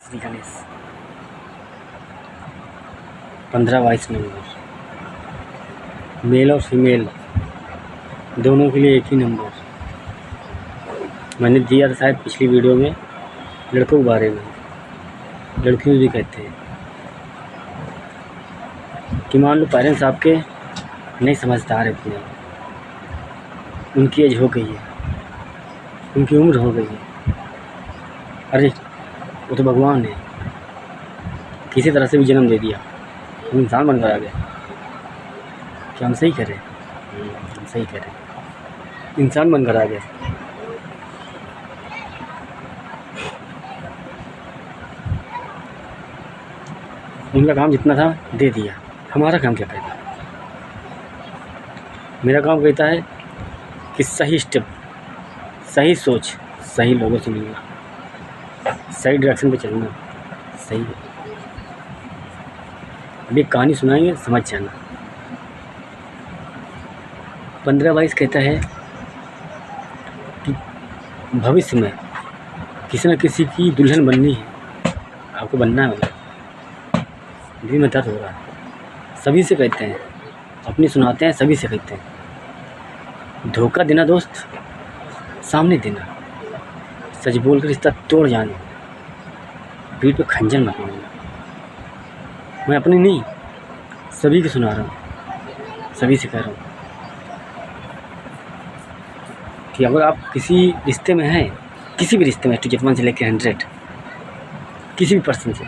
Shri Ganesh 15-22 number, mail और female दोनों के लिए एक ही नंबर। मैंने दिया था शायद पिछली वीडियो में लड़कों के बारे में, लड़कियों भी कहते हैं कि मान लो पेरेंट्स आपके नहीं समझदार इतने, उनकी एज हो गई है, उनकी उम्र हो गई है, अरे वो तो भगवान है, किसी तरह से भी जन्म दे दिया, वो इंसान बनकर आ गया। क्या हम सही करें? हम सही करें, इंसान बनकर आ गया। उनका काम जितना था दे दिया, हमारा काम क्या कहता है? मेरा काम कहता है कि सही स्टेप, सही सोच, सही लोगों से मिलना, सही डायरेक्शन पे चलना, सही है। अभी कहानी सुनाएंगे, समझ जाना। 15-22 कहता है कि भविष्य में किसी न किसी की दुल्हन बननी है, आपको बनना है। दिल में दर्द हो रहा है, सभी से कहते हैं, अपनी सुनाते हैं, सभी से कहते हैं। धोखा देना दोस्त, सामने देना, सच बोल कर रिश्ता तोड़ जाने, पीठ पे खंजर मत मारना। मैं अपनी नहीं, सभी को सुना रहा हूँ, सभी से कह रहा हूँ कि अगर आप किसी रिश्ते में हैं, किसी भी रिश्ते में, +1 से लेकर 100, किसी भी पर्सन से,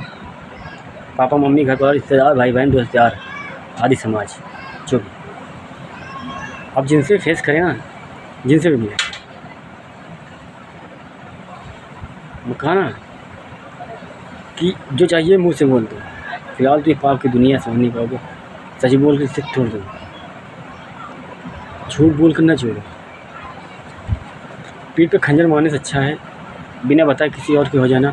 पापा मम्मी, घर पर रिश्तेदार, भाई बहन, दोस्त यार आदि समाज, जो भी आप जिनसे फेस करें ना, जिनसे भी मिले, वो कहा ना कि जो चाहिए मुँह से बोल दो, फिलहाल तो ये पाप की दुनिया समझ नहीं पाओगे, सच बोल कर इससे छोड़ दो, झूठ बोल कर ना छोड़ो। पीठ पे खंजर मारने से अच्छा है बिना बताए किसी और की हो जाना,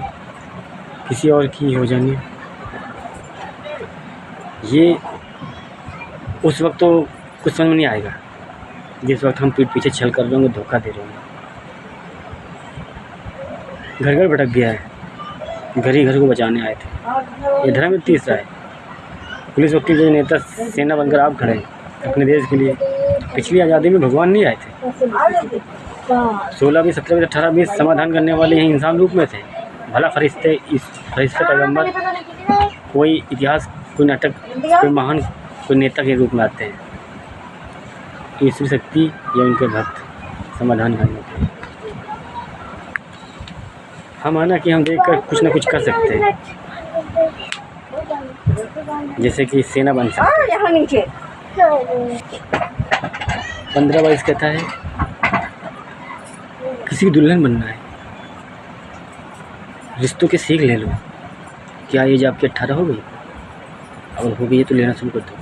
किसी और की हो जानी। ये उस वक्त तो कुछ समझ में नहीं आएगा जिस वक्त हम पीठ पीछे छल कर रहे होंगे, धोखा दे रहे होंगे। घर घर भटक गया है, घर ही घर को बचाने आए थे। ये धर्म तीसरा है। पुलिस वकील जो नेता सेना बनकर आप खड़े हैं अपने देश के लिए। पिछली आज़ादी में भगवान नहीं आए थे, 16, 20, 17, 18, 20 समाधान करने वाले यही इंसान रूप में थे। भला फरिश्ते, इस फरिश्ते पैगंबर कोई इतिहास, कोई नाटक, कोई महान, कोई नेता के रूप में आते हैं तो ईश्वरी शक्ति या उनके भक्त समाधान करने के। हम आना कि हम देखकर कुछ ना कुछ कर सकते हैं, जैसे कि सेना बन सकते हैं। 15-22 कहता है किसी की दुल्हन बनना है, रिश्तों के सीख ले लो। क्या एज आपकी 18 हो गई? अगर हो गई है तो लेना शुरू कर दो।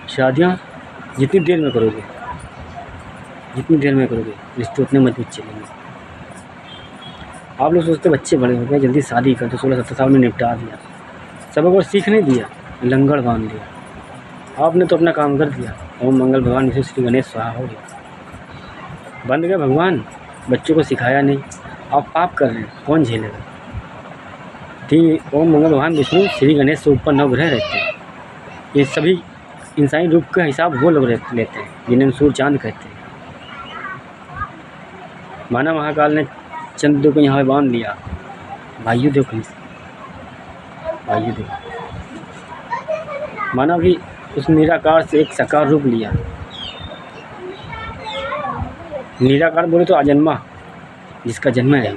शादियाँ जितनी देर में करोगे, जितनी देर में करोगे, रिश्ते उतने मजबूत चलेंगे। आप लोग सोचते बच्चे बड़े हो गए, जल्दी शादी कर दो, 16-17 साल में निपटा दिया, सबको और सीख नहीं दिया, लंगड़ बांध दिया। आपने तो अपना काम कर दिया। ओम मंगल भगवान विष्णु श्री गणेश स्वाहा हो गया, बंद गए भगवान। बच्चों को सिखाया नहीं, आप पाप कर रहे हैं, कौन झेलेगा? ठीक, ओम मंगल भगवान विष्णु श्री गणेश से ऊपर 9 ग्रह रहते हैं। ये सभी इंसानी रूप का हिसाब वो लोग लेते हैं जिन्हें सूर्य चांद कहते हैं। माना महाकाल ने चंद्र को यहाँ पे बांध लिया। भाइयों देखो कहीं से, भाइयों देखो, माना कि उस निराकार से एक साकार रूप लिया। निराकार बोले तो अजन्मा, जिसका जन्म है,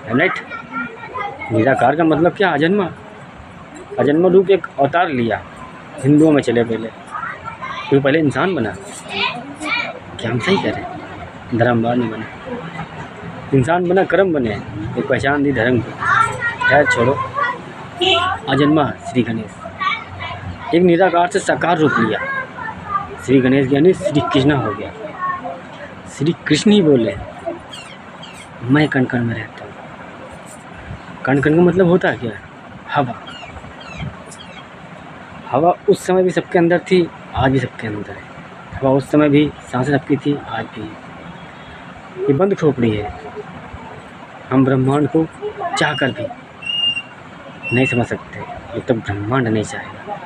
राइट? निराकार का मतलब क्या? अजन्मा। अजन्मा रूप एक अवतार लिया। हिंदुओं में चले पहले, क्योंकि पहले इंसान बना। क्या हम सही करें? धर्म बाद नहीं बना, इंसान बना, कर्म बने, एक पहचान दी धर्म की। खैर छोड़ो। अजन्मा श्री गणेश एक निराकार से साकार रूप लिया। श्री गणेश यानी श्री कृष्ण हो गया। श्री कृष्ण ही बोले मैं कण कण में रहता हूँ। कण कण का मतलब होता है क्या? हवा। हवा उस समय भी सबके अंदर थी, आज भी सबके अंदर है। हवा उस समय भी सांसें सबकी थी, आज भी है। ये बंद खोपड़ी है। हम ब्रह्मांड को चाह कर भी नहीं समझ सकते जब तक ब्रह्मांड नहीं चाहेगा।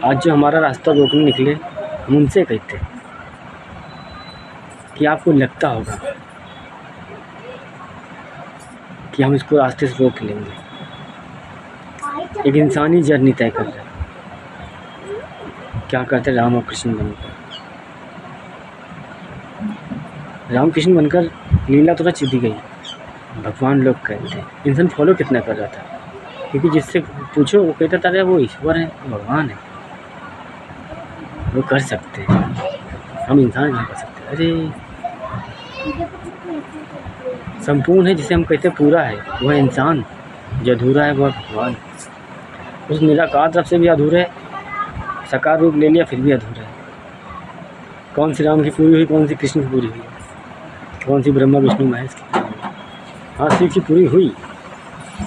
आज जो हमारा रास्ता रोकने निकले, हम उनसे कहते हैं कि आपको लगता होगा कि हम इसको रास्ते से रोक लेंगे। एक इंसानी जर्नी तय कर रहे, क्या करते राम और कृष्ण बनकर, राम कृष्ण बनकर लीला तो रच दी गई। भगवान लोग कहते हैं, इंसान फॉलो कितना कर रहा था, क्योंकि जिससे पूछो वो कहता था वो ईश्वर है, भगवान है, वो कर सकते हैं, हम इंसान नहीं कर सकते। अरे संपूर्ण है जिसे हम कहते हैं पूरा है, वह इंसान, जो अधूरा है वह भगवान। उस निराकार तरफ से भी अधूरे, साकार रूप ले लिया फिर भी अधूरा है। कौन सी राम की पूरी हुई, कौन सी कृष्ण की पूरी हुई, कौन सी ब्रह्मा विष्णु महेश की पूरी हुई? हाँ, शिव की पूरी हुई,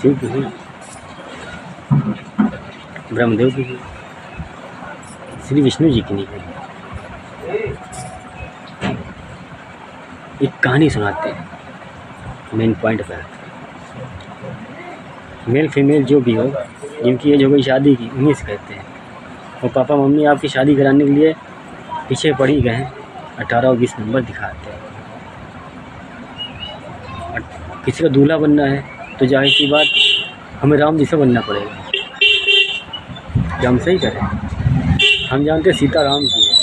शिव की हुई, ब्रह्मदेव की हुई, श्री विष्णु जी की नहीं हुई। एक कहानी सुनाते हैं मेन पॉइंट पर। मेल फीमेल जो भी हो, जिनकी एज हो गई शादी की, उन्हीं से कहते हैं। और पापा मम्मी आपकी शादी कराने के लिए पीछे पड़ ही गए हैं, 18 और 20 नंबर दिखाते हैं। और किसी का दूल्हा बनना है तो जाहिर सी बात हमें राम जी से बनना पड़ेगा। क्या हम सही करें? हम जानते हैं सीता राम की है,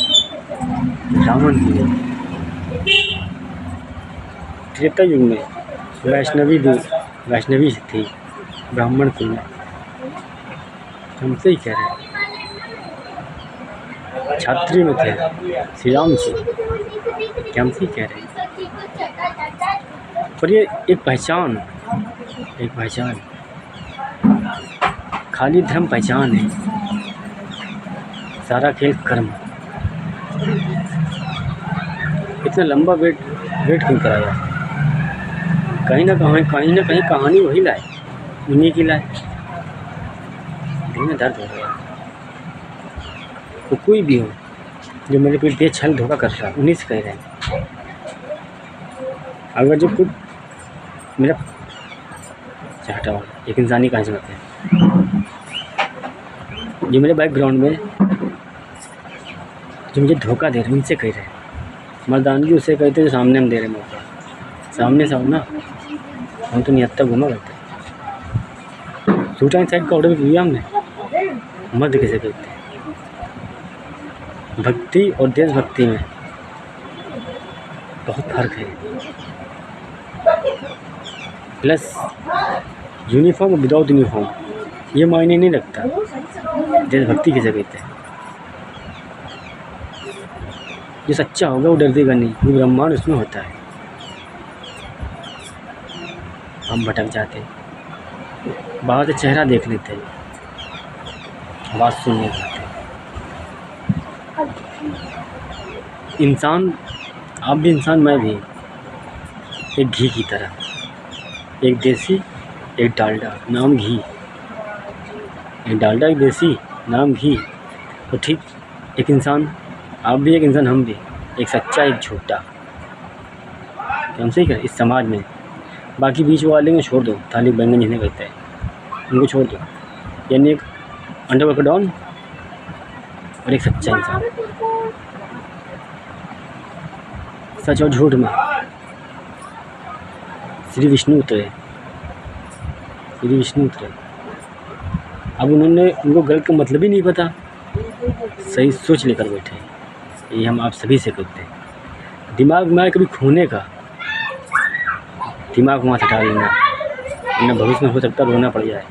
रावण की है। त्रेता युग में वैष्णवी थी, ब्राह्मण कुल में। हम सही कह रहे हैं। छात्री में थे श्री राम जी, क्या हम सही कह रहे हैं? पर ये एक पहचान, खाली धर्म पहचान है, सारा खेल कर्म। इतना लंबा वेट क्यों कराया? कहीं ना कहीं कहानी वही लाए, उन्हीं की लाए। दिल में दर्द हो रहा है। तो कोई भी हो जो मेरे पीठ पे छल धोखा कर रहा है, उन्हीं से कह रहे हैं। अगर जो खुद मेरा चाहता हो, एक इंसानी कहानी सुनाते हैं, जो मेरे बैकग्राउंड में जो मुझे धोखा दे रहे हैं, उनसे कह रहे हैं। मर्दानगी उसे कहते हैं जो सामने हम दे रहे हैं मौका। सामने से हो ना, हम तो नियत तक घुमा करते। सूट एंड साइड का ऑर्डर दिया हमने, मर्द किसे कहते हैं? भक्ति और देशभक्ति में बहुत फर्क है। प्लस यूनिफॉर्म और विदाउट यूनिफॉर्म ये मायने नहीं रखता। देशभक्ति किसे कहते हैं? जो सच्चा होगा वो डरदेगा नहीं, वो ब्रह्मांड उसमें होता है। हम भटक जाते हैं, बाहर से चेहरा देख लेते हैं, आवाज़ सुन नहीं पाते। इंसान, आप भी इंसान, मैं भी, एक घी की तरह, एक देसी एक डालडा, नाम घी। एक डालडा, एक देसी, नाम घी। तो ठीक एक इंसान, आप भी एक इंसान, हम भी, एक सच्चा एक झूठा। हम सही करें इस समाज में। बाकी बीच वाले को छोड़ दो, थाली बैंगन जिन्हें कहते हैं, उनको छोड़ दो। यानी एक अंडरवर्ल्ड डॉन और एक सच्चा इंसान। सच और झूठ में श्री विष्णु उतरे। अब उनको गलत का मतलब ही नहीं पता, सही सोच लेकर बैठे। ये हम आप सभी से कहते हैं। दिमाग में कभी खोने का, दिमाग वहाँ से हटा लेना, वरना भविष्य में हो सकता है रोना पड़ जाए।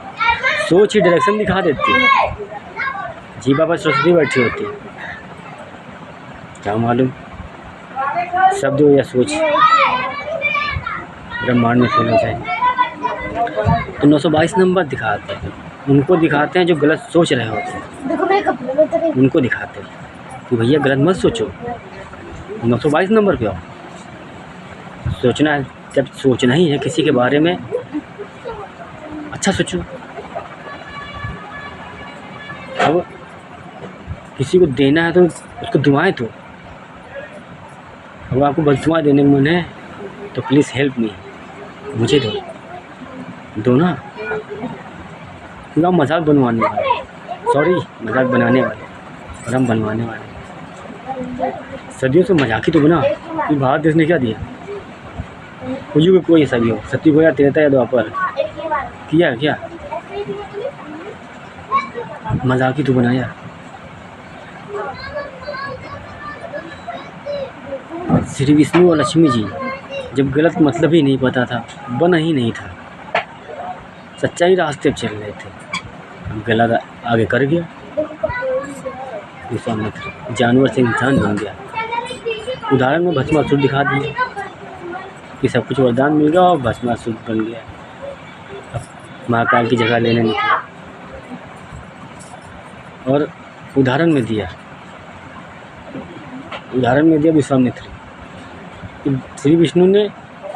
सोच ही डायरेक्शन दिखा देती है। जीवा पर सरस्वती बैठी होती है, क्या मालूम शब्द या सोच ब्रह्मांड में फैल जाए। तो 922 नंबर दिखाते हैं, उनको दिखाते हैं जो गलत सोच रहे होते हैं, उनको दिखाते हैं कि भैया गलत मत सोचो, 922 नंबर पे आओ। सोचना है, जब सोचना ही है किसी के बारे में, अच्छा सोचो। अब किसी को देना है तो उसको दुआएं दो। अब आपको बस दुआ देने में मन है तो प्लीज़ हेल्प मी, मुझे दो ना। मजाक बनवाने वाले, सॉरी मजाक बनाने वाले और हम बनवाने वाले। सदियों से मजाक ही तो बना। ये भारत देश ने क्या दिया? कुछ कोई ऐसा भी हो, सत्य को या त्रेता या द्वापर किया क्या? मजाक ही तो बनाया। श्री विष्णु और लक्ष्मी जी जब गलत मतलब ही नहीं पता था, बना ही नहीं था, सच्चाई रास्ते पर चल रहे थे, गलत आगे कर गया। विश्वामित्र जानवर से इंसान बन गया। उदाहरण में भस्मासुर दिखा दिया कि सब कुछ वरदान मिल गया और भस्मासुर बन गया। अब महाकाल की जगह लेने निकला और उदाहरण में दिया विश्वामित्र। श्री विष्णु ने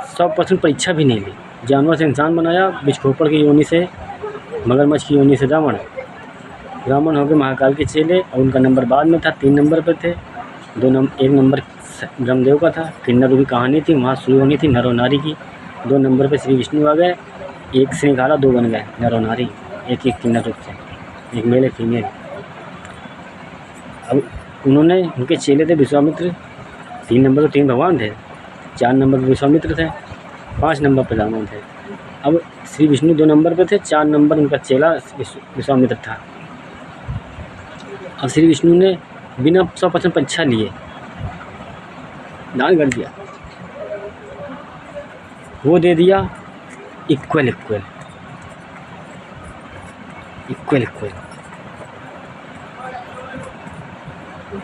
100% परीक्षा भी नहीं ली। जानवर से इंसान बनाया, बिछखोपड़ की योनि से, मगरमच्छ की योनि से रावण हो गए महाकाल के चेले। और उनका नंबर बाद में था, 3 नंबर पे थे। 1 नंबर ब्रह्मदेव का था। किन्नर की कहानी थी, वहाँ शुरू होनी थी नर और नारी की। 2 नंबर पे श्री विष्णु आ गए, 1 से निकाला 2 बन गए नर और नारी, एक किन्नर रूप से, एक मेल एक फीमेल। अब उन्होंने, उनके चेले थे विश्वामित्र। 3 नंबर तो 3 भगवान थे, 4 नंबर पर विश्वामित्र थे, 5 नंबर पर रावण थे। अब श्री विष्णु 2 नंबर पे थे, 4 नंबर उनका चेला विश्वामित्र था। अब श्री विष्णु ने बिना 100% परीक्षा लिए दान कर दिया, वो दे दिया इक्वल।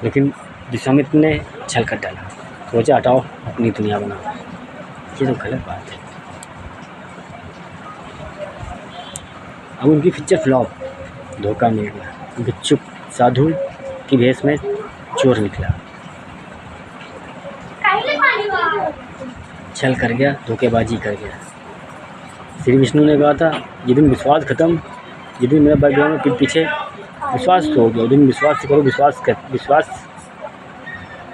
लेकिन विश्वामित्र ने छल कर डाला, सोचा हटाओ अपनी दुनिया बनाओ। ये तो गलत बात है। अब उनकी पिक्चर फ्लॉप, धोखा मिल गया। भिक्षुक साधु की भेष में चोर निकला, छल कर गया, धोखेबाजी कर गया। श्री विष्णु ने कहा था जिस दिन विश्वास खत्म, जिस दिन मेरा बैकग्राउंड में पीछे विश्वास तो हो गया, उस दिन विश्वास से करो, विश्वास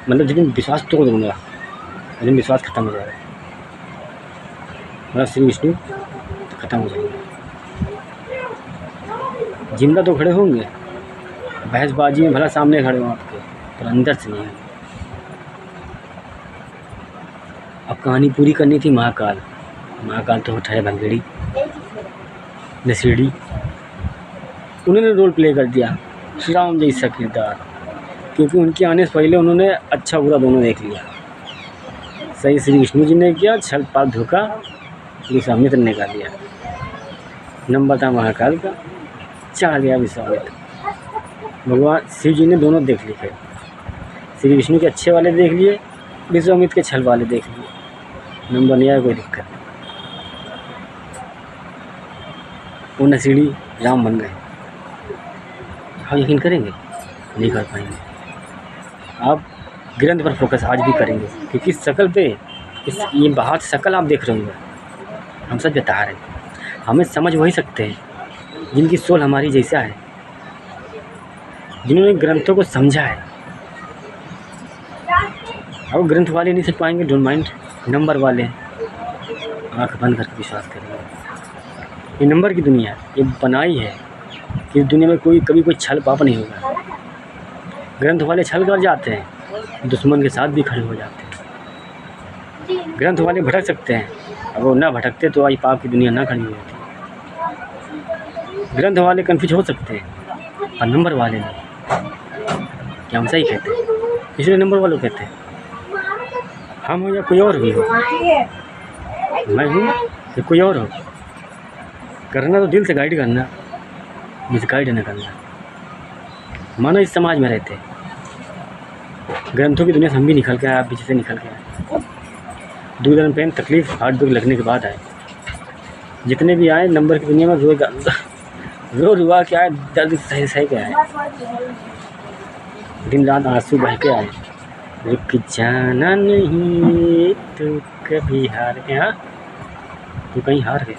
मतलब जिस दिन विश्वास तोड़ दूँगा उस दिन विश्वास खत्म हो जाएगा, मतलब श्री विष्णु खत्म हो जाएंगे। जिंदा तो खड़े होंगे, बहसबाजी में भला सामने खड़े हों आपके, पर अंदर से नहीं है। अब कहानी पूरी करनी थी। महाकाल तो उठाए भंगेड़ी नसीड़ी, उन्होंने रोल प्ले कर दिया श्री राम जैसा किरदार, क्योंकि उनके आने से पहले उन्होंने अच्छा बुरा दोनों देख लिया। सही श्री विष्णु जी ने किया, छल पाप धोखा विश्वामित्र ने कर दिया। नंबर था महाकाल का, चढ़ गया विश्वामित्र। भगवान शिव जी ने दोनों देख लिए, श्री विष्णु के अच्छे वाले देख लिए, विश्वामित्र के छल वाले देख लिए। नंबर नहीं आया, कोई दिक्कत। वो नसीड़ी राम बन गए। आप यकीन करेंगे? नहीं कर पाएंगे। आप ग्रंथ पर फोकस आज भी करेंगे, क्योंकि शकल पे ये बाहर शकल आप देख रहे होंगे, हम सच बता रहे हैं। हमें समझ वही सकते हैं जिनकी सोल हमारी जैसा है, जिन्होंने ग्रंथों को समझा है। अब ग्रंथ वाले नहीं समझ पाएंगे, डोंट माइंड। नंबर वाले आँख बंद करके विश्वास करेंगे। ये नंबर की दुनिया है, ये बनाई है कि इस दुनिया में कभी कोई छल पाप नहीं होगा। ग्रंथ वाले छल कर जाते हैं, दुश्मन के साथ भी खड़े हो जाते हैं। ग्रंथ वाले भटक सकते हैं, अगर वो ना भटकते तो आज पाप की दुनिया ना खड़ी हो जाती। ग्रंथ वाले कन्फ्यूज हो सकते हैं, और नंबर वाले नहीं। क्या हम सही कहते हैं? इसलिए नंबर वालों कहते हैं। हम हो या कोई और भी हो, मैं हूँ या कोई और हो, करना तो दिल से गाइड करना, मिसगाइड न करना। मानो इस समाज में रहते, ग्रंथों की दुनिया से हम भी निकल के आए, आप पीछे से निकल के आए। दूर पेन तकलीफ हार्ट ब्रेक लगने के बाद आए। जितने भी आए नंबर की दुनिया में रो रुआ के आए, दर्द सही के आए, दिन रात आंसू बह के आए। रुक जाना नहीं तो कभी हार गया, तू कहीं हार गया।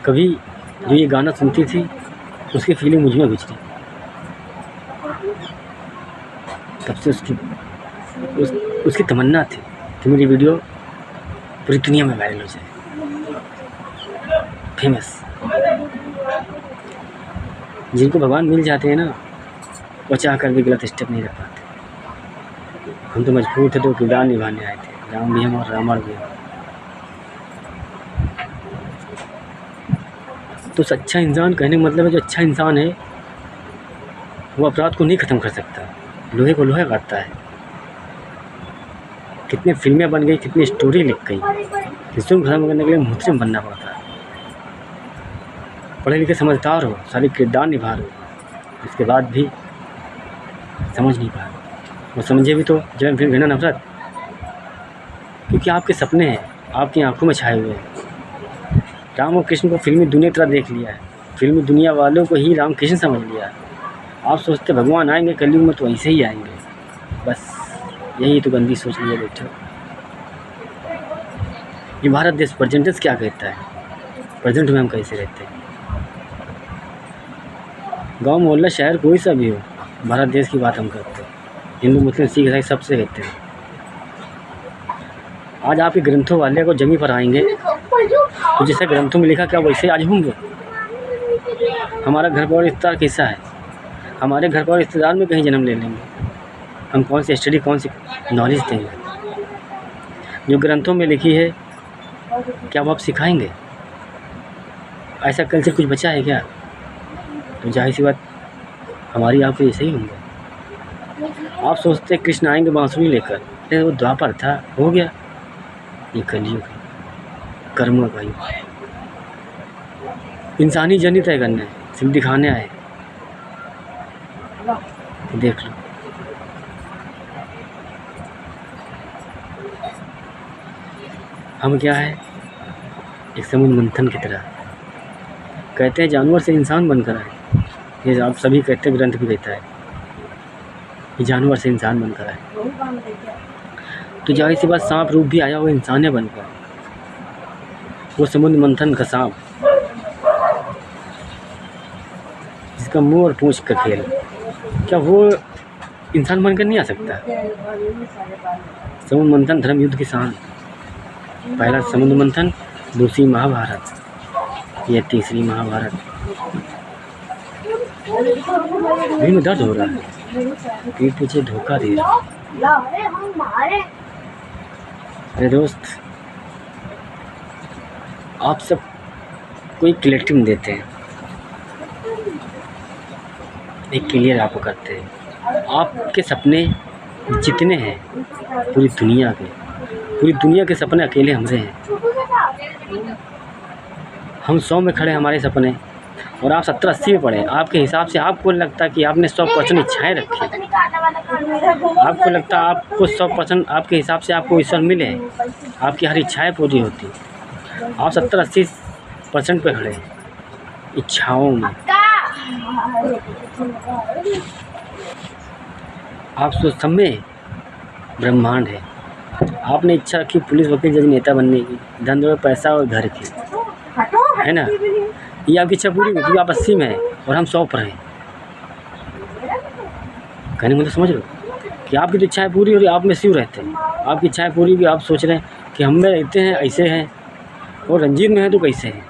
कभी जो ये गाना सुनती थी उसकी फीलिंग मुझ में गुजरी, तब से उसकी तमन्ना थी कि मेरी वीडियो पूरी दुनिया में वायरल हो जाए, फेमस। जिनको भगवान मिल जाते हैं ना, वो चाह कर भी गलत स्टेप नहीं रख पाते। हम तो मजबूर थे, तो किरदार निभाने आए थे, राम भी हम और रावण भी हम। तो अच्छा इंसान कहने का मतलब है, जो अच्छा इंसान है वो अपराध को नहीं ख़त्म कर सकता, लोहे को लोहे काटता है। कितनी फिल्में बन गई, कितनी स्टोरी लिख गई, जुल्म खत्म करने के लिए मुजरिम बनना पड़ता है। पढ़े लिखे समझदार हो, सारे किरदार निभा रहे हो, इसके बाद भी समझ नहीं पा रहे। वो समझे भी तो जलन, फिर घृणा, नफरत, क्योंकि आपके सपने हैं, आपकी आंखों में छाए हुए हैं। राम और कृष्ण को फिल्मी दुनिया तरह देख लिया है, फिल्मी दुनिया वालों को ही राम कृष्ण समझ लिया है। आप सोचते भगवान आएंगे कलयुग में तो ऐसे ही आएंगे, बस यही तो गंदी सोच लिया बेटा। ये भारत देश प्रेजेंटेंस क्या कहता है, प्रेजेंट में हम कैसे रहते हैं। गांव मोहल्ला शहर कोई सा भी हो, भारत देश की बात हम करते हैं। हिंदू मुस्लिम सिख ईसाई सबसे कहते हैं। आज आपके ग्रंथों वाले को जमी पर आएंगे तो जैसे ग्रंथों में लिखा क्या वैसे आज होंगे। हमारा घर पर रिश्तेदार कैसा है, हमारे घर पर रिश्तेदार में कहीं जन्म ले लेंगे, हम कौन सी स्टडी, कौन सी नॉलेज देंगे। जो ग्रंथों में लिखी है क्या वो आप सिखाएंगे। ऐसा कल्चर कुछ बचा है क्या। तो जाहिर सी बात हमारी आपको ऐसे ही होंगे। आप सोचते कृष्ण आएंगे बांसुरी लेकर, अरे वो द्वापर था, हो गया। ये कलयुग है, कर्मों का युग। इंसानी जर्नी तय करने, सिर्फ दिखाने आए, देख लो। हम क्या है, एक समुद्र मंथन की तरह। कहते हैं जानवर से इंसान बनकर आए, ये आप सभी कहते हैं, ग्रंथ भी कहता है कि जानवर से इंसान बनकर आए। तो जाहिर सी बात सांप रूप भी आया, वो इंसान बनकर। वो समुद्र मंथन का सांप, जिसका मुंह और पूंछ का खेल, क्या वो इंसान बनकर नहीं आ सकता। समुद्र मंथन धर्म युद्ध की शान। पहला समुद्र मंथन, दूसरी महाभारत, यह तीसरी महाभारत। दिल में दर्द हो रहा है, पीठ पीछे धोखा दे रहा है। अरे दोस्त, आप सब कोई कलेक्टिव देते हैं, एक क्लियर आपको करते हैं। आपके सपने जितने हैं पूरी दुनिया के सपने अकेले हमसे हैं। हम 100 में खड़े हमारे सपने, और आप 70-80 में पड़े। आपके हिसाब से आपको लगता कि आपने 100% इच्छाएँ रखी, आपको लगता आपको 100% आपके हिसाब से आपको ईश्वर मिले, आपकी हर इच्छाएँ पूरी होती। आप 70-80% पे खड़े हैं इच्छाओं में। आप सोच समय ब्रह्मांड है। आपने इच्छा रखी पुलिस, वकील, जज, नेता बनने की, धन दौलत, पैसा और घर की, है ना। ये आपकी इच्छा पूरी हुई क्योंकि आप 80 में हैं और हम 100 पर हैं। कहने में तो समझ लो कि आपकी तो इच्छाएँ पूरी हो रही, आप में शिव रहते हैं, आपकी इच्छाएँ पूरी हुई। आप सोच रहे हैं कि हम में रहते हैं ऐसे हैं, और रंजीत में है तो कैसे हैं।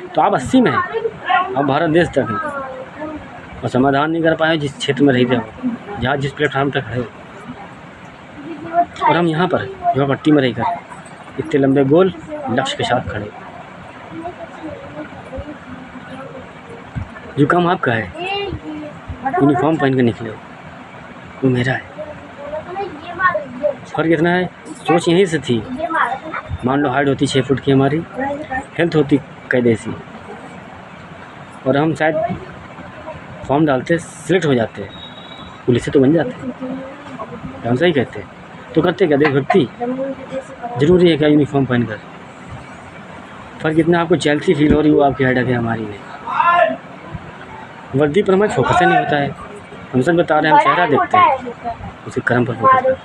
तो आप 80 में हैं, आप भारत देश तक हैं, और समाधान नहीं कर पाए जिस क्षेत्र में रहते हो, जहाँ जिस प्लेटफार्म तक खड़े हो। और हम यहाँ पर जो पट्टी में रहकर इतने लंबे गोल लक्ष्य के साथ खड़े। जो काम आपका है, यूनिफॉर्म पहन कर निकले, वो मेरा है। फर्क इतना है, सोच यहीं से थी। मान लो हाइट होती 6 फुट की हमारी, हेल्थ होती कैदेसी, और हम शायद फॉर्म डालते, सिलेक्ट हो जाते, पुलिस से तो बन जाते। हम सही कहते हैं, तो करते क्या देशभक्ति जरूरी है क्या यूनिफॉर्म पहनकर। फर्क इतना, आपको जेलसी फील हो रही, वो आपकी हेडक है, हमारी नहीं। वर्दी पर हमारा फोकस ही नहीं होता है। हम सब बता रहे हैं, हम चेहरा देखते हैं, उसके कर्म पर फोकस करते हैं।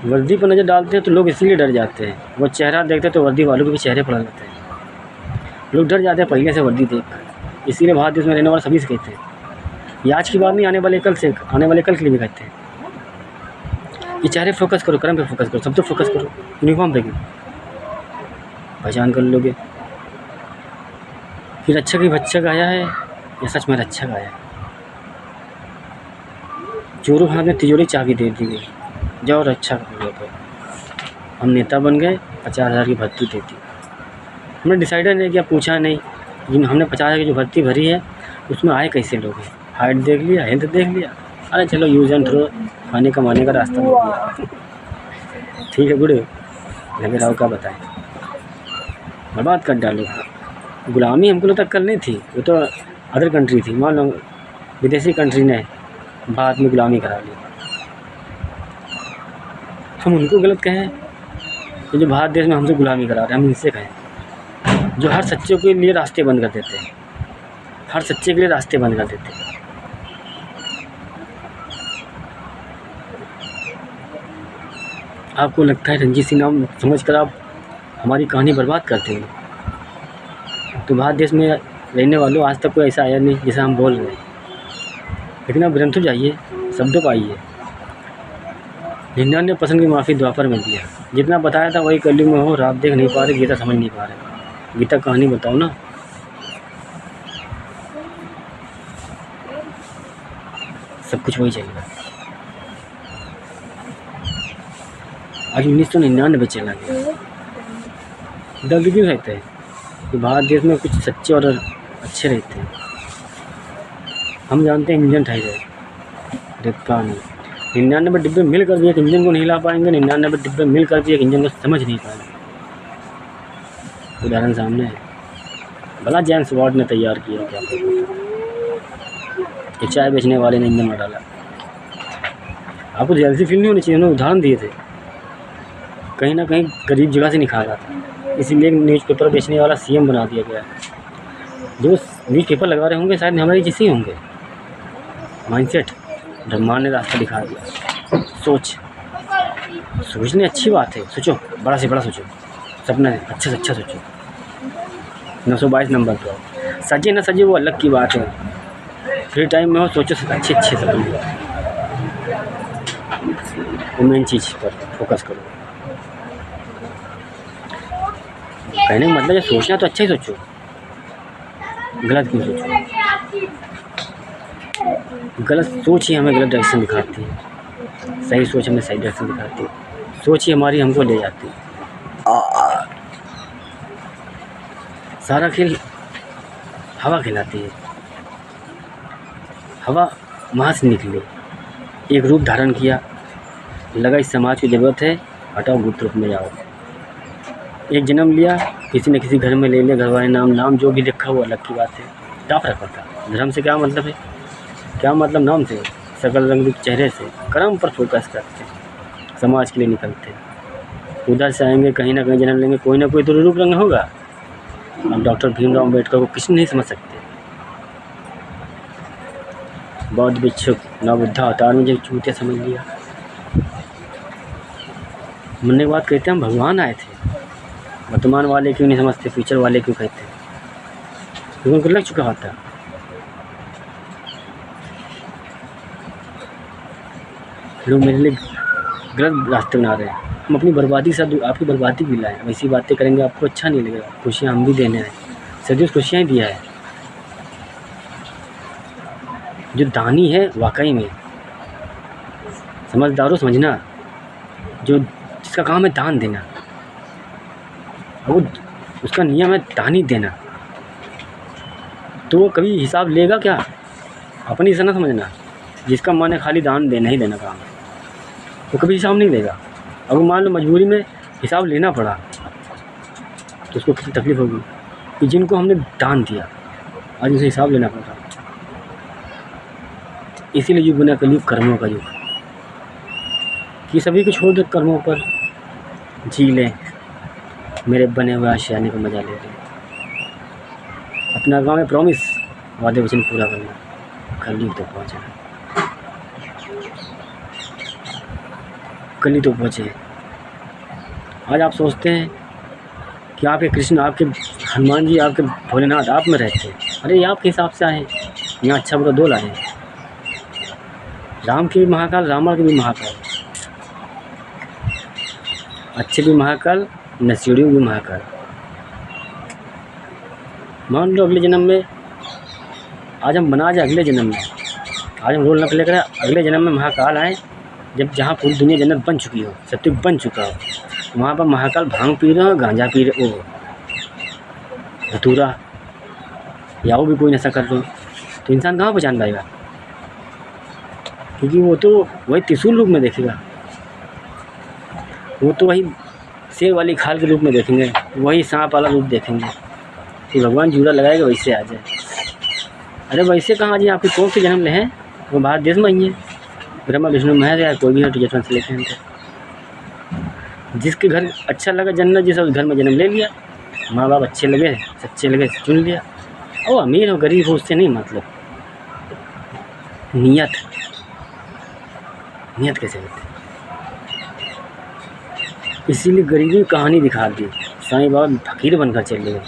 वर्दी पर नज़र डालते हैं तो लोग इसीलिए डर जाते हैं, वो चेहरा देखते हैं तो वर्दी वालों के भी चेहरे पड़ जाते हैं। लोग डर जाते हैं पहले से वर्दी देखकर, इसीलिए भारत देश में रहने वाले सभी से कहते हैं, ये आज की बात नहीं, आने वाले कल के लिए भी कहते हैं। ये चेहरे फोकस करो, कर्म पे फोकस करो, सब तो फोकस करो, यूनिफॉर्म पे क्यों? पहचान कर लोगे। फिर अच्छा की बच्चा गाया है या सच में अच्छा गाया है? चोरों हाथ में तिजोरी चाबी दे दी गई, जाओ और अच्छा कर लो। तो हम नेता बन गए, 50,000 की भर्ती दे दी। हमने डिसाइडर नहीं किया, पूछा नहीं, लेकिन हमने 50,000 की जो भर्ती भरी है उसमें आए कैसे लोग हैं, हाइट देख लिया, हेल्थ देख लिया, अरे चलो यूज एंड थ्रो, खाने कमाने का रास्ता मिल गया। ठीक है गुड, लगे रहो क्या बताएं, बर्बाद कर डालो। गुलामी हमको लगता कल नहीं थी, वो तो अदर कंट्री थी, मान लो विदेशी कंट्री ने भारत में गुलामी करा ली, हम उनको गलत कहें कि जो भारत देश में हमसे गुलामी करा रहे हैं, हम इनसे कहें जो हर सच्चे के लिए रास्ते बंद कर देते हैं, हर सच्चे के लिए रास्ते बंद कर देते हैं। आपको लगता है रंजीत सिंह नाम समझकर आप हमारी कहानी बर्बाद करते हैं? तो भारत देश में रहने वालों आज तक कोई ऐसा आया नहीं जैसा हम बोल रहे हैं। लेकिन आप ग्रंथों जाइए, शब्दों को आइए। 99% की माफ़ी द्वापर में दिया, जितना बताया था वही कलयुग में हो, रात देख नहीं पा रहे, गीता समझ नहीं पा रहे। गीता कहानी बताओ ना। सब कुछ वही चलेगा। आज 1999 चला गया। दर्द क्यों रहता है कि भारत देश में कुछ सच्चे और अच्छे रहते हैं। हम जानते हैं इंजन ठहरे डिब्बा नहीं, 99 डिब्बे मिलकर भी एक इंजन को नहीं हिला पाएंगे, 99 डिब्बे मिलकर भी एक इंजन को समझ नहीं पाएंगे। उदाहरण सामने है, भला जेम्स वॉट ने तैयार किया क्या? एक चाय बेचने वाले ने इंजन में डाला। आपको जैसी फील नहीं होनी चाहिए, उन्होंने उदाहरण दिए थे, कहीं ना कहीं गरीब जगह से निकाला था, इसीलिए न्यूज़पेपर बेचने वाला सीएम बना दिया गया। जो न्यूज़पेपर लगा रहे होंगे शायद हमारे जैसे ही होंगे। माइंडसेट, ब्रह्मांड ने रास्ता दिखा दिया। सोचने अच्छी बात है, सोचो, बड़ा से बड़ा सोचो, सपना है, अच्छा से अच्छा सोचो। 922 नंबर पर आओ, सजे न सजे वो अलग की बात है, फ्री टाइम में हो सोचो अच्छे अच्छे सपने, वो मेन चीज़ पर फोकस करो। कहने का मतलब है सोचना तो अच्छा ही सोचो, गलत क्यों सोचो? गलत सोच ही हमें गलत डायरेक्शन दिखाती है, सही सोच हमें सही डायरेक्शन दिखाती है, सोच ही हमारी हमको ले जाती है। सारा खेल हवा खिलाती है, हवा वहाँ से निकली, एक रूप धारण किया, लगा इस समाज की ज़रूरत है, हटाओ गुप्त रूप में जाओ। एक जन्म लिया, किसी न किसी घर में ले लिया, घर वाले नाम जो भी लिखा हुआ अलग की बात है, टाप रखा था। धर्म से क्या मतलब है, क्या मतलब नाम से, सकल रंग रूप चेहरे से, कर्म पर फोकस करते, समाज के लिए निकलते। उधर से आएंगे, कहीं ना कहीं जन्म लेंगे, कोई ना कोई तो रूप रंग होगा। अब डॉक्टर भीमराव अम्बेडकर को किसी नहीं समझ सकते। बौद्ध भिक्षुक नवबुद्धा अवतार में जब चूतिया समझ लिया, मरने के बाद कहते हैं हम भगवान आए थे। वर्तमान वाले क्यों नहीं समझते, फ्यूचर वाले क्यों कहते हैं, क्योंकि उनको लग चुका होता। लोग मेरे लिए गलत रास्ते बना रहे हैं, हम अपनी बर्बादी से आपकी बर्बादी भी लाएं। वैसी बातें करेंगे आपको अच्छा नहीं लगेगा। खुशियाँ हम भी देने आए, सदियों खुशियाँ ही दिया है। जो दानी है वाकई में समझदारों समझना, जो जिसका काम है दान देना, वो उसका नियम है दान ही देना, तो वो कभी हिसाब लेगा क्या? अपनी ऐसा ना समझना, जिसका मन है खाली दान देना ही देना काम है, वो कभी हिसाब नहीं लेगा। अगर मान लो मजबूरी में हिसाब लेना पड़ा तो उसको कितनी तकलीफ होगी कि जिनको हमने दान दिया आज उसे हिसाब लेना पड़ रहा। इसीलिए युग बना कलयुग कर्मों का युग, कि सभी को छोड़ दो कर्मों पर जी लें, मेरे बने हुए आशियाने का मजा ले लें। अपना काम है प्रॉमिस, वादे वचन पूरा करना, कलयुग तो पहुँचना, कल ही तो पहुँचे। आज आप सोचते हैं कि आपके कृष्ण, आपके हनुमान जी, आपके भोलेनाथ आप में रहते हैं। अरे ये आपके हिसाब से आए, यहाँ अच्छा बुरा दो लाए, राम के भी महाकाल, रावण के भी महाकाल। अच्छे भी महाकाल, नशेड़ियों भी महाकाल। मान लो अगले जन्म में आज हम बना जाए, अगले जन्म में आज हम रोल न प्ले करें, अगले जन्म में महाकाल आए, जब जहाँ पूरी दुनिया जन्नत बन चुकी हो, सत्युग बन चुका हो, वहाँ पर महाकाल भांग पी रहे हो, गांजा पी रहे हो, धतूरा या वो भी कोई नशा कर रहे हो, तो इंसान कहाँ पहचान पाएगा? क्योंकि वो तो वही त्रिशूल रूप में देखेगा, वो तो वही शेर वाली खाल के रूप में देखेंगे, वही सांप वाला रूप देखेंगे कि भगवान जूड़ा लगाएगा वैसे आ जाए। अरे वैसे कहाँ जी, आपके कौन से जन्म ले हैं? वो भारत देश में ही है, ब्रह्मा विष्णु महेश या कोई भी है टीचर से लेके हैं। जिसके घर अच्छा लगा जन्नत, जिस उस घर में जन्म ले लिया, माँ बाप अच्छे लगे, सच्चे लगे, चुन लिया। और अमीर हो गरीब हो उससे नहीं मतलब, नियत कैसे होती। इसीलिए गरीबी कहानी दिखा दी, साईं बाबा फकीर बनकर चले गए।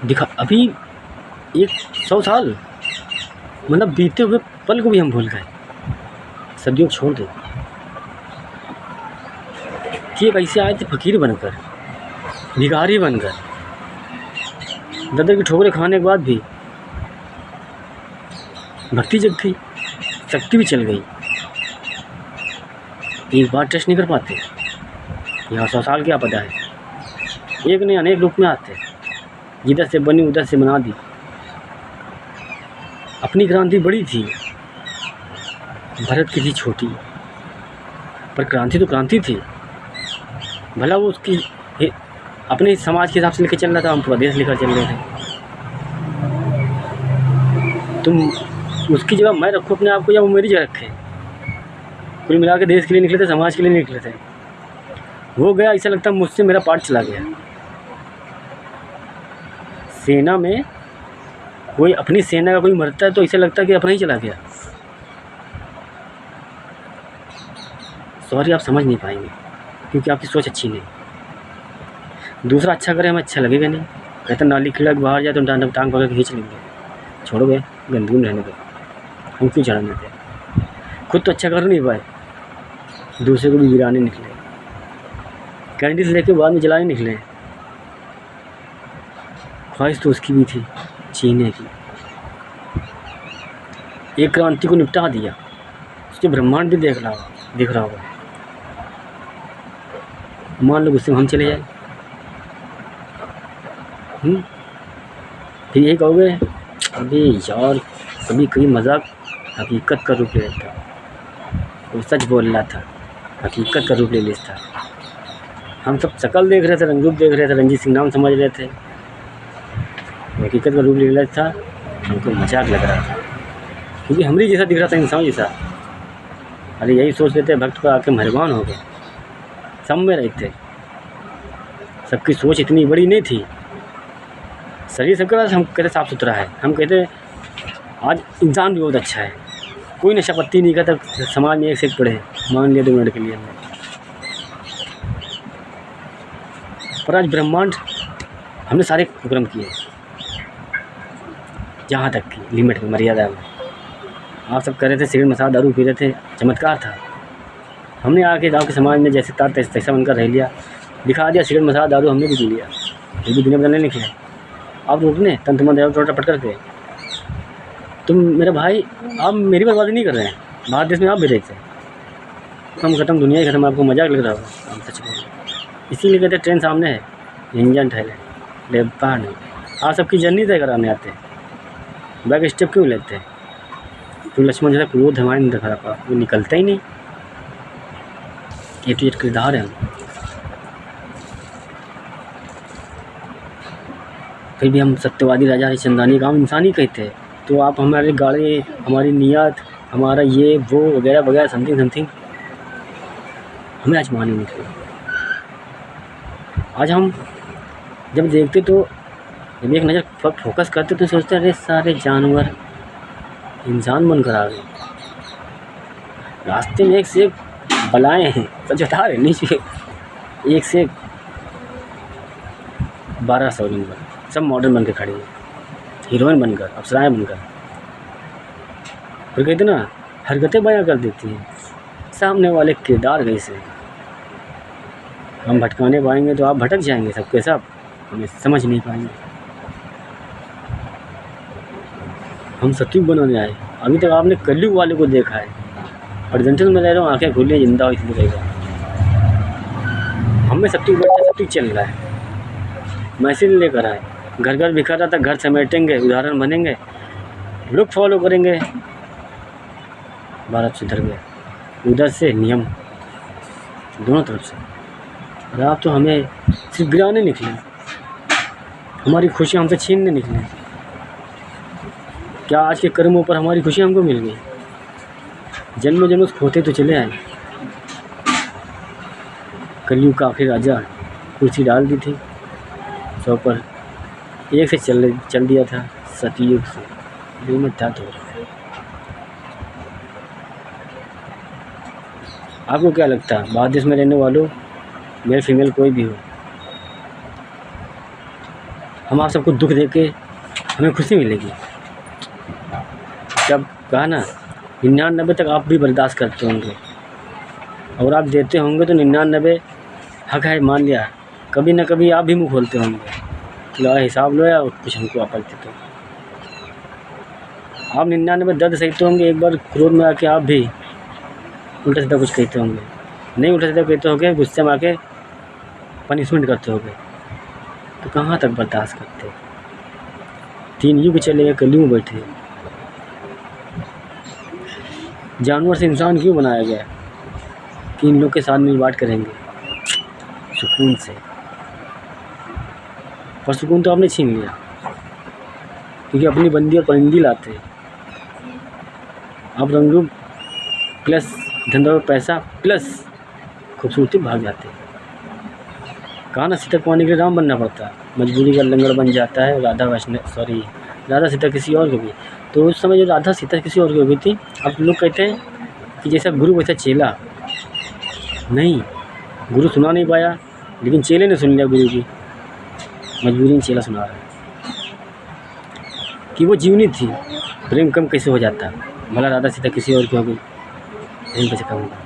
दिखा अभी 100 साल मतलब बीते हुए पल को भी हम भूल गए, सदियों छोड़ दो कि एक ऐसे आए थे फकीर बनकर, भिखारी बनकर, ददर की ठोकरें खाने के बाद भी भक्ति जग गई, शक्ति भी चल गई। एक बार टेस्ट नहीं कर पाते, यहाँ 100 साल क्या पता है, एक ने अनेक रूप में आते, जिधर से बनी उधर से बना दी। अपनी क्रांति बड़ी थी, भरत की थी छोटी, पर क्रांति तो क्रांति थी। भला वो उसकी अपने समाज के हिसाब से लेकर चल रहा था, हम प्रदेश लेकर चल रहे थे। तुम उसकी जगह मैं रखूँ अपने आप को या वो मेरी जगह रखे? कुल मिला के देश के लिए निकले थे, समाज के लिए निकले थे। हो गया ऐसा लगता है मुझसे मेरा पार्ट चला गया। सेना में कोई अपनी सेना का कोई मरता है तो ऐसा लगता है कि अपना ही चला गया। सॉरी, आप समझ नहीं पाएंगे क्योंकि आपकी सोच अच्छी नहीं। दूसरा अच्छा करे हमें अच्छा लगेगा नहीं। कहते नाली कीड़ा बाहर जाए तो टांग पकड़ के खींच लेंगे, छोड़ोगे गंदगी में रहने दो, हम क्यों चढ़ाने देते? खुद तो अच्छा कर नहीं पाए, दूसरे को भी गिराने निकले, कैंडीज लेके बाद में जलाने निकले। ख्वाहिश तो उसकी भी थी जीने की। एक क्रांति को निपटा दिया, उसके ब्रह्मांड भी दिख रहा होगा। मान लो गुस्से में हम चले जाए, फिर यही कहोगे अबे यार कभी कभी मजाक हकीकत का रूप ले लेता, वो सच बोल रहा था, हकीकत का रूप ले लेता। हम सब शकल देख रहे थे, रंग रूप देख रहे थे, रंजीत सिंह नाम समझ रहे थे, हकीकत का रूप ले लेता था, हमको मजाक लग रहा था क्योंकि हमारी जैसा दिख रहा था, इंसान जैसा। अरे यही सोच लेते भक्त को आके मेहरबान हो गए, सब में रहते। सबकी सोच इतनी बड़ी नहीं थी, शरीर सबके पास हम कहते साफ़ सुथरा है, हम कहते आज इंसान भी बहुत अच्छा है, कोई नशा पत्ती नहीं करता, समाज में एक से एक पढ़े, मान लिया 2 मिनट के लिए हमने। पर आज ब्रह्मांड हमने सारे उपक्रम किए, जहाँ तक की लिमिट में, मर्यादा में। आप सब कर रहे थे सिगरेट मसाला दारू पी रहे थे, चमत्कार था। हमने आके गाँव के समाज में जैसे था तैसा बनकर रह लिया, दिखा दिया सिगरेट मसाला दारू हमने भी पी लिया, ये भी दुनिया बदलने निकले। आप रोकने तन तुम्हारे टोटा पट करके, तुम मेरे भाई आप मेरी बर्बादी नहीं कर रहे हैं, भारत देश में आप भी रहे थे। हम ख़त्म, दुनिया ही ख़त्म, आपको मजाक लग रहा होगा, हम सच बोल। इसीलिए कहते ट्रेन सामने है, इंजन ठहरे डिब्बा नहीं। आप सबकी जर्नी तय कराने आते हैं, बैक स्टेप क्यों लेते हैं? तो लक्ष्मण जैसा क्रोध हमारे अंदर खड़ा पड़ा, वो निकलता ही नहीं। ये तो एक किरदार है हम, फिर भी हम सत्यवादी राजा हरिश्चंद्रानी का हम इंसान ही कहते हैं। तो आप हमारे गाड़े, हमारी नियत, हमारा ये वो वगैरह वगैरह समथिंग हमें आज मान ही नहीं चाहिए। आज हम जब देखते तो जब एक नज़र फोकस करते तो सोचते अरे सारे जानवर इंसान बनकर आ गए। रास्ते में एक से एक बलाएँ हैं, सच बता रहे, नीचे एक से एक 1200 नंबर, सब मॉडर्न बन के खड़े हैं, हीरोइन बनकर, अप्सराएँ बनकर। और कहते ना हरकतें बयां कर देती हैं, सामने वाले किरदार कैसे। हम भटकाने पाएंगे तो आप भटक जाएंगे सबके सब, हमें समझ नहीं पाएंगे। हम सतयुग बनाने आए। अभी तक आपने कलयुग वाले को देखा है, प्रेजेंटेशन में रह रहा हूँ, आंखें खुली जिंदा हो इसलिए रहेगा। हमें सतयुग बच्चा सतयुग चल रहा है, मैसेज लेकर आए। घर घर बिखर रहा था, घर समेटेंगे, उदाहरण बनेंगे, लोग फॉलो करेंगे। भारत सुधर गया, उधर से नियम दोनों तरफ से। और आप तो हमें सिर्फ गिराने निकले, हमारी खुशियाँ हमसे छीनने निकले। क्या आज के कर्मों पर हमारी खुशी हमको मिल गई? जन्म जन्म खोते तो चले आए। कलयुग का आखिर राजा कुर्सी डाल दी थी 100 पर, एक से चल दिया था सतयुग से। दिल था तो आपको क्या लगता है भारत देश में रहने वालों, मेल फीमेल कोई भी हो, हम आप सबको दुख दे के हमें खुशी मिलेगी? जब कहा ना 99 तक आप भी बर्दाश्त करते होंगे और आप देते होंगे तो 99 हक है, मान लिया। कभी ना कभी आप भी मुँह खोलते होंगे, लो हिसाब लो या कुछ हमको वापस दे दो। आप 99 दर्द सहते होंगे, एक बार क्रोध में आके आप भी उल्टा सीधा कुछ कहते होंगे, नहीं उल्टा सीधा कहते होंगे, गुस्से में आके पनिशमेंट करते होंगे। तो कहाँ तक बर्दाश्त करते? 3 युग चले गए, कलयुग में बैठे। जानवर से इंसान क्यों बनाया गया? कि इन लोग के साथ मिल बांट करेंगे सुकून से, पर सुकून तो आपने छीन लिया, क्योंकि अपनी बंदी और परिंदी लाते हैं। आप रंग रूप प्लस धंधा पैसा प्लस खूबसूरती भाग जाते हैं। कहाँ ना सीता पाने के लिए राम बनना पड़ता, मजबूरी का लंगड़ बन जाता है। राधा सीता किसी और की भी, तो उस समय जो राधा सीता किसी और की हो गई थी, अब लोग कहते हैं कि जैसा गुरु वैसा चेला। नहीं, गुरु सुना नहीं पाया, लेकिन चेले ने सुन लिया गुरु की मजबूरी में। चेला सुना रहा है कि वो जीवनी थी, प्रेम कम कैसे हो जाता? भला राधा सीता किसी और की हो गई, प्रेम कैसे कम होगा?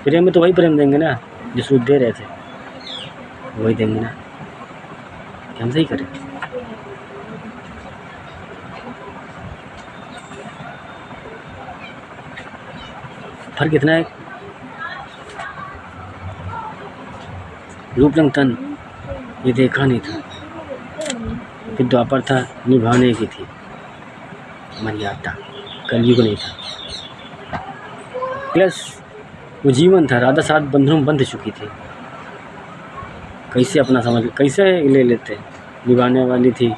प्रेम में तो वही प्रेम देंगे ना जो सूद दे रहे थे, वही देंगे ना। क्या हम सही करें? फर्क इतना है, रूप रंग तन ये देखा नहीं था, फिर द्वापर था निभाने की थी मर्यादा, कलयुग नहीं था। प्लस वो जीवन था, राधा साथ बंधनों में बंध चुकी थी। कैसे अपना समझ कैसे ले लेते, निभाने वाली थी।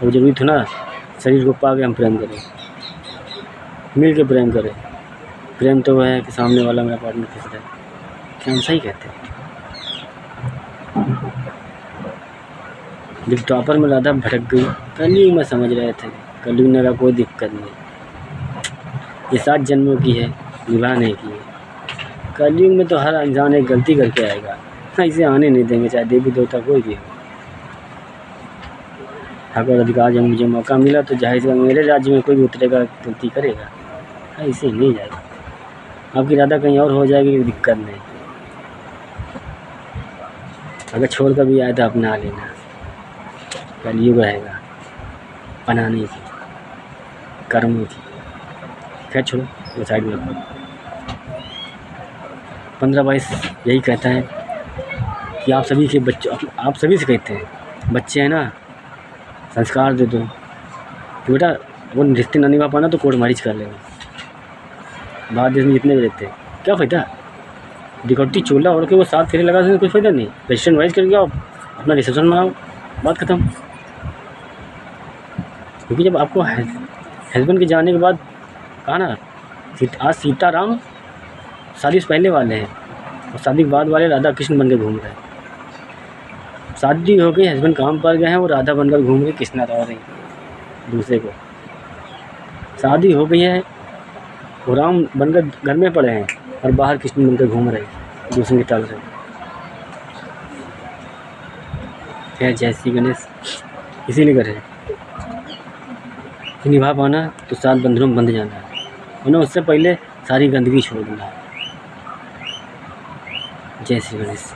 वो जरूरी था ना शरीर को पा के हम प्रेम करें, मिल के प्रेम करें। प्रेम तो वह है कि सामने वाला मेरा पार्टनर खुश रहे। क्या हम सही कहते हैं? जब द्वापर में राधा भटक गई, कलयुग में समझ रहे थे, कलयुग ने का कोई दिक्कत नहीं, ये 7 जन्मों की है, निभाने की है। कलयुग में तो हर इंसान एक गलती करके आएगा, इसे आने नहीं देंगे, चाहे देवी देवता कोई भी हो। अगर अधिकार जब मुझे मौका मिला तो जाहिर है मेरे राज्य में कोई भी उतरेगा, गलती करेगा, ऐसे नहीं जाएगा। आपकी राधा कहीं और हो जाएगी, कोई दिक्कत नहीं। अगर छोड़ कर भी आए तो अपना लेना, कलयुग रहेगा बनाने की, कर्मों की। खैर छोड़ो, वो साइड में रखो। 15-22 यही कहता है कि आप सभी के बच्चों, आप सभी से कहते हैं, बच्चे हैं ना, संस्कार दे दो कि बेटा वो रिश्ते ना निभा पाना तो कोर्ट मैरिज कर लेगा। भारत देश में जितने भी रहते हैं, क्या फ़ायदा? दिखौटी चोला ओढ़ के वो 7 फेरे लगा कोई फ़ायदा नहीं। रजिस्ट्रेशन मैरिज करके आओ, अपना रिसेप्शन मनाओ, बात ख़त्म। क्योंकि जब आपको हस्बैंड के जाने के बाद कहा ना, आज सीताराम शादी से पहले वाले हैं और शादी के बाद वाले राधा कृष्ण बन के घूम रहे हैं। शादी हो गई, हस्बैंड काम पर गए हैं, वो राधा बनकर घूम रही, कृष्णा रह रही दूसरे को। शादी हो गई है, वो राम बनकर घर में पड़े हैं और बाहर कृष्ण बनकर घूम रहे दूसरे की टाल रहे। खैर जय श्री गणेश, इसीलिए कर रहे कि निभा पाना तो 7 बंधनों में बंध जाना है, वरना उससे पहले सारी गंदगी छोड़ देना है। जय श्री गणेश।